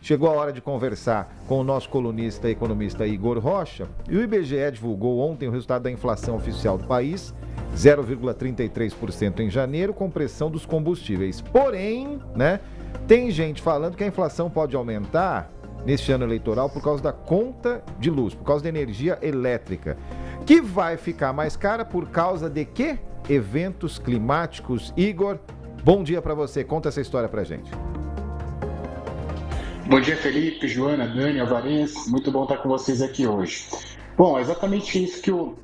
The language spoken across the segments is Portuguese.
chegou a hora de conversar com o nosso colunista e economista Igor Rocha. E o IBGE divulgou ontem o resultado da inflação oficial do país, 0,33% em janeiro, com pressão dos combustíveis. Porém, né, tem gente falando que a inflação pode aumentar neste ano eleitoral por causa da conta de luz, por causa da energia elétrica, que vai ficar mais cara por causa de quê? Eventos climáticos. Igor, bom dia para você. Conta essa história pra gente. Bom dia, Felipe, Joana, Dani, Alvarez. Muito bom estar com vocês aqui hoje. Bom, é exatamente isso que o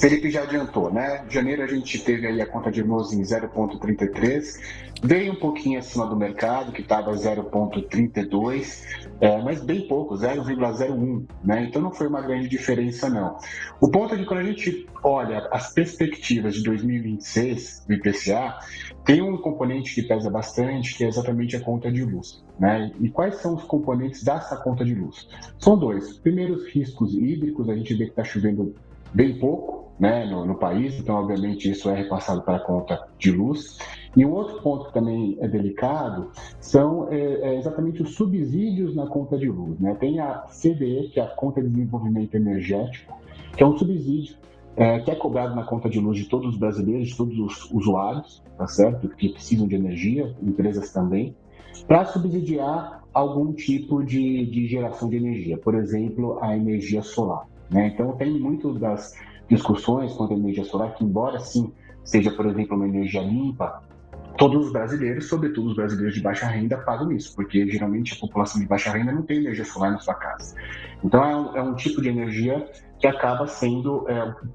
Felipe já adiantou, né? Em janeiro a gente teve aí a conta de luz em 0,33, veio um pouquinho acima do mercado, que estava 0,32, mas bem pouco, 0,01, né? Então não foi uma grande diferença, não. O ponto é que quando a gente olha as perspectivas de 2026 do IPCA, tem um componente que pesa bastante, que é exatamente a conta de luz, né? E quais são os componentes dessa conta de luz? São dois. Primeiro, os riscos hídricos, a gente vê que está chovendo bem pouco, né, no país, então obviamente isso é repassado para a conta de luz. E um outro ponto que também é delicado são exatamente os subsídios na conta de luz, né? Tem a CDE, que é a Conta de Desenvolvimento Energético, que é um subsídio que é cobrado na conta de luz de todos os brasileiros, de todos os usuários, tá certo? Que precisam de energia, empresas também, para subsidiar algum tipo de geração de energia, por exemplo, a energia solar, né? Então, tem muito das discussões quanto à energia solar, que embora sim seja, por exemplo, uma energia limpa, todos os brasileiros, sobretudo os brasileiros de baixa renda, pagam isso, porque geralmente a população de baixa renda não tem energia solar na sua casa. Então, é um tipo de energia que acaba sendo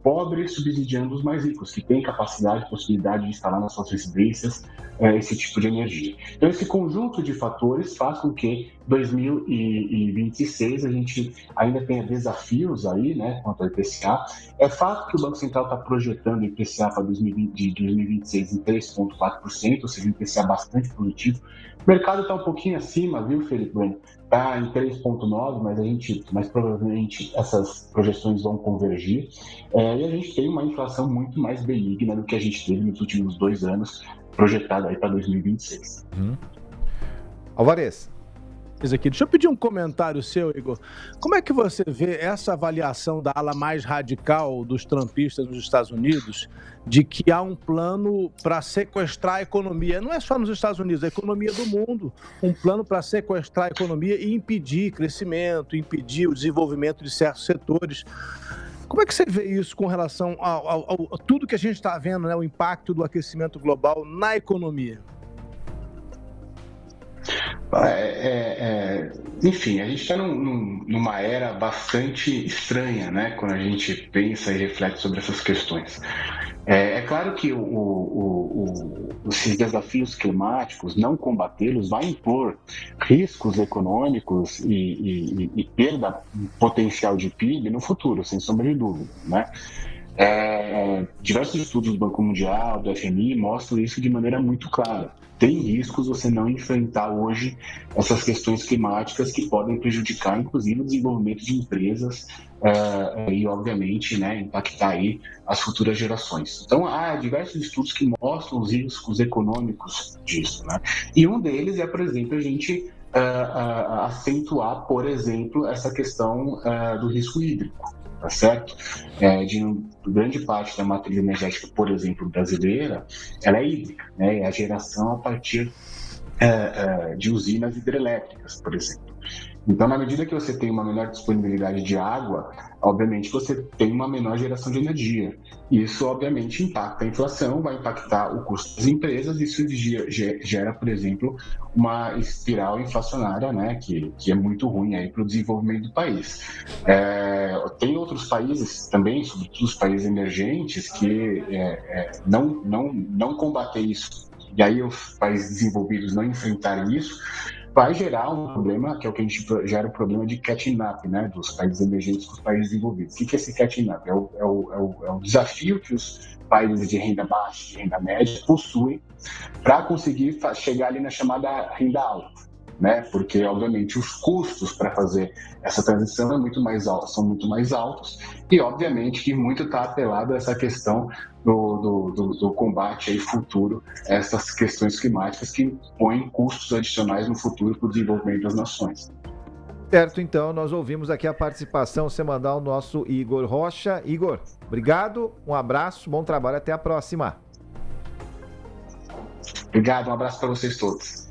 pobre subsidiando os mais ricos, que têm capacidade e possibilidade de instalar nas suas residências esse tipo de energia. Então, esse conjunto de fatores faz com que 2026 a gente ainda tenha desafios aí, né, quanto ao IPCA. É fato que o Banco Central está projetando o IPCA para 2026 em 3,4%, ou seja, um IPCA bastante positivo. O mercado está um pouquinho acima, viu, Felipe Bueno? Está em 3,9%, mas provavelmente essas projeções vão convergir. E a gente tem uma inflação muito mais benigna do que a gente teve nos últimos 2 anos, projetada aí para 2026. Alvarez. Aqui. Deixa eu pedir um comentário seu, Igor. Como é que você vê essa avaliação da ala mais radical dos trumpistas nos Estados Unidos de que há um plano para sequestrar a economia? Não é só nos Estados Unidos, é a economia do mundo. Um plano para sequestrar a economia e impedir crescimento, impedir o desenvolvimento de certos setores. Como é que você vê isso com relação a tudo que a gente está vendo, né, o impacto do aquecimento global na economia? Enfim, a gente está numa era bastante estranha, né, quando a gente pensa e reflete sobre essas questões. É claro que esses desafios climáticos, não combatê-los, vai impor riscos econômicos e perda potencial de PIB no futuro, sem sombra de dúvida, né? Diversos estudos do Banco Mundial, do FMI, mostram isso de maneira muito clara. Tem riscos você não enfrentar hoje essas questões climáticas que podem prejudicar, inclusive, o desenvolvimento de empresas e, obviamente, né, impactar aí as futuras gerações. Então, há diversos estudos que mostram os riscos econômicos disso, né? E um deles é, por exemplo, a gente acentuar, por exemplo, essa questão do risco hídrico. Tá certo? De grande parte da matriz energética, por exemplo, brasileira, ela é hídrica, né? É a geração a partir de usinas hidrelétricas, por exemplo. Então, na medida que você tem uma menor disponibilidade de água, obviamente você tem uma menor geração de energia. Isso, obviamente, impacta a inflação, vai impactar o custo das empresas, e isso gera, por exemplo, uma espiral inflacionária, né, que é muito ruim aí para o desenvolvimento do país. Tem outros países também, sobretudo os países emergentes, que não combater isso, e aí os países desenvolvidos não enfrentarem isso, vai gerar um problema, que é o que a gente gera o problema de catching up, né, dos países emergentes com os países desenvolvidos. O que é esse catching up? É o desafio que os países de renda baixa, de renda média, possuem para conseguir chegar ali na chamada renda alta, né? Porque, obviamente, os custos para fazer essa transição são muito mais altos, e, obviamente, que muito está atrelado a essa questão do combate aí futuro a essas questões climáticas que põem custos adicionais no futuro para o desenvolvimento das nações. Certo, então, nós ouvimos aqui a participação semanal do nosso Igor Rocha. Igor, obrigado, um abraço, bom trabalho, até a próxima. Obrigado, um abraço para vocês todos.